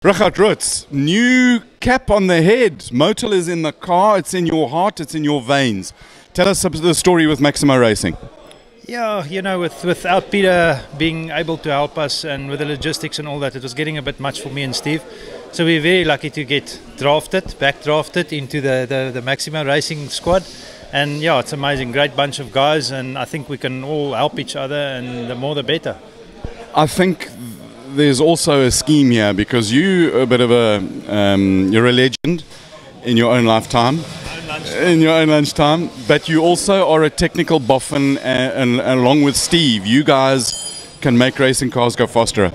Richard Roots, new cap on the head. Motul is in the car, it's in your heart, it's in your veins. Tell us the story with Maximo Racing. Yeah, you know, without Peter being able to help us and with the logistics and all that, it was getting a bit much for me and Steve. So we're very lucky to get back drafted into the Maximo Racing squad. And yeah, it's amazing, great bunch of guys, and I think we can all help each other, and the more the better. I think there's also a scheme here because you're a bit of you're a legend in your own lifetime. In your own lunchtime, but you also are a technical boffin, and along with Steve, you guys can make racing cars go faster.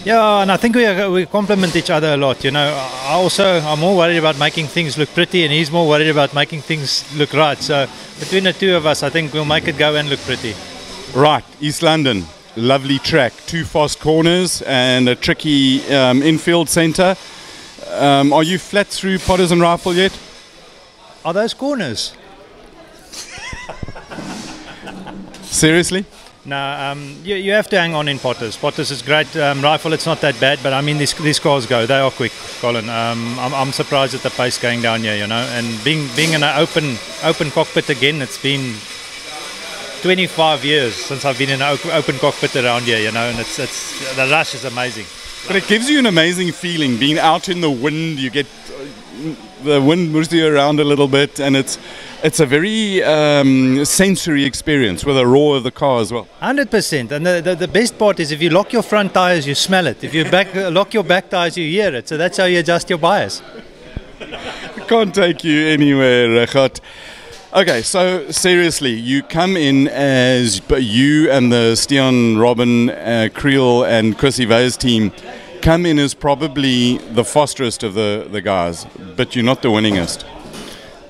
Yeah, and I think we complement each other a lot. You know, I'm more worried about making things look pretty, and he's more worried about making things look right. So between the two of us, I think we'll make it go and look pretty. Right, East London, lovely track, 2 fast corners and a tricky infield centre. Are you flat through Potters and Rifle yet? Are those corners? Seriously? No, you have to hang on in Potters. Potters is great. Rifle, it's not that bad, but I mean these cars go. They are quick, Colin. I'm surprised at the pace going down here, you know. And being in an open cockpit again, it's been 25 years since I've been in an open cockpit around here, you know. And it's the rush is amazing. But it gives you an amazing feeling being out in the wind. You get the wind moves you around a little bit, and it's a very sensory experience with the roar of the car as well. 100%. And the best part is if you lock your front tires, you smell it. If you lock your back tires, you hear it. So that's how you adjust your bias. Can't take you anywhere, Richard. Okay, so seriously, you come in as you and the Stian, Robin, Creel and Chrissy Vey's team come in as probably the fastest of the guys, but you're not the winningest.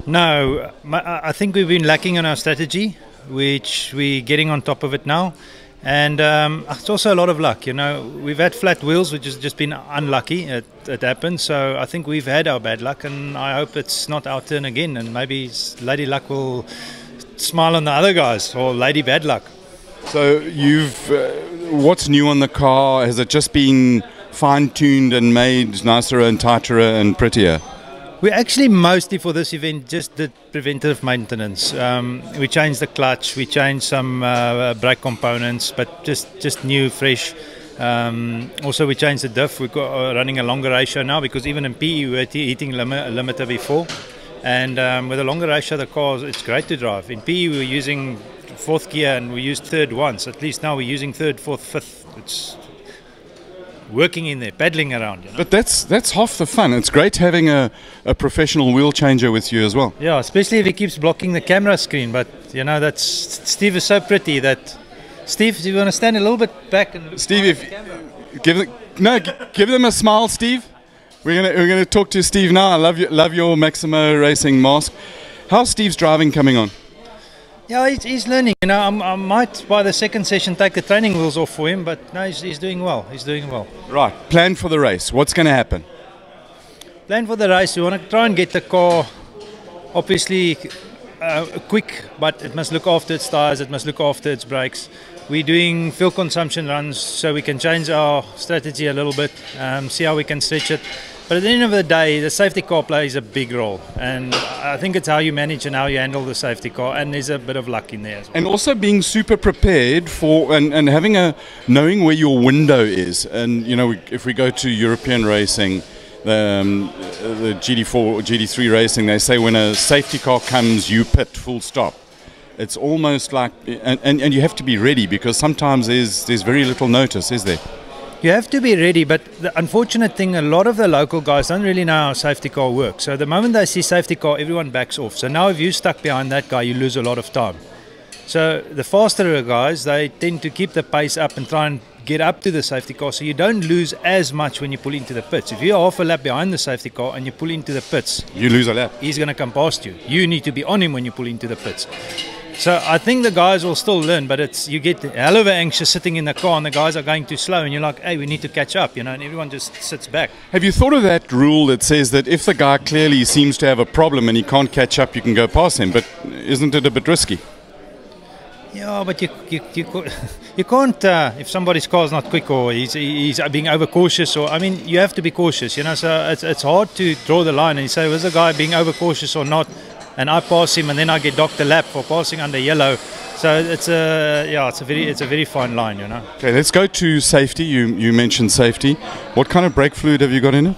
No, I think we've been lacking in our strategy, which we're getting on top of it now. And it's also a lot of luck, you know. We've had flat wheels, which has just been unlucky. It happened, so I think we've had our bad luck, and I hope it's not our turn again. And maybe Lady Luck will smile on the other guys, or Lady Bad Luck. So what's new on the car? Has it just been fine-tuned and made nicer and tighter and prettier? We actually mostly for this event just did preventative maintenance. We changed the clutch, we changed some brake components, but just new, fresh. Also we changed the diff. We're running a longer ratio now because even in PE we were hitting a limiter before. And with a longer ratio the car, it's great to drive. In PE we were using 4th gear and we used 3rd once. At least now we're using 3rd, 4th, 5th. It's working in there, paddling around, you know? But that's half the fun. It's great having a professional wheel changer with you as well. Yeah, especially if he keeps blocking the camera screen. But you know, Steve is so pretty that Steve, do you want to stand a little bit back and Steve, give them a smile, Steve. We're gonna talk to Steve now. I love your Maximo Racing mask. How's Steve's driving coming on? Yeah, he's learning. You know, I might by the second session take the training wheels off for him, but no, he's doing well. He's doing well. Right. Plan for the race. What's going to happen? Plan for the race. We want to try and get the car, obviously, quick, but it must look after its tires. It must look after its brakes. We're doing fuel consumption runs, so we can change our strategy a little bit, see how we can stretch it. But at the end of the day, the safety car plays a big role. And I think it's how you manage and how you handle the safety car. And there's a bit of luck in there as well. And also being super prepared for and having knowing where your window is. And, you know, if we go to European racing, the GT4 or GT3 racing, they say when a safety car comes, you pit full stop. It's almost like, and you have to be ready because sometimes there's very little notice, is there? You have to be ready, but the unfortunate thing, a lot of the local guys don't really know how safety car works. So the moment they see safety car, everyone backs off. So now if you're stuck behind that guy, you lose a lot of time. So the faster guys, they tend to keep the pace up and try and get up to the safety car, so you don't lose as much when you pull into the pits. If you're half a lap behind the safety car and you pull into the pits, you lose a lap. He's going to come past you. You need to be on him when you pull into the pits. So I think the guys will still learn, but you get hell of anxious sitting in the car and the guys are going too slow and you're like, hey, we need to catch up, you know, and everyone just sits back. Have you thought of that rule that says that if the guy clearly seems to have a problem and he can't catch up, you can go past him, but isn't it a bit risky? Yeah, but you can't if somebody's car's not quick or he's being overcautious, or I mean you have to be cautious, you know. So it's hard to draw the line and you say, was the guy being overcautious or not? And I pass him and then I get docked a lap for passing under yellow. So it's a very fine line, you know. Okay, let's go to safety. You mentioned safety. What kind of brake fluid have you got in it?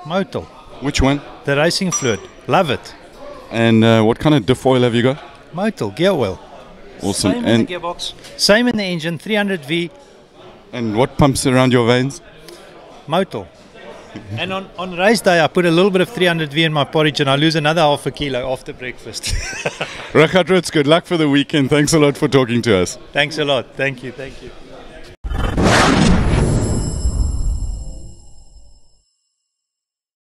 Motul, Which one? the racing fluid, love it. And what kind of diff oil have you got? Motul gear oil. Awesome. Same in the gearbox. Same in the engine, 300V, And what pumps around your veins? Motul. And on race day, I put a little bit of 300V in my porridge and I lose another half a kilo after breakfast. Ricard Ritz, good luck for the weekend. Thanks a lot for talking to us. Thanks a lot. Thank you.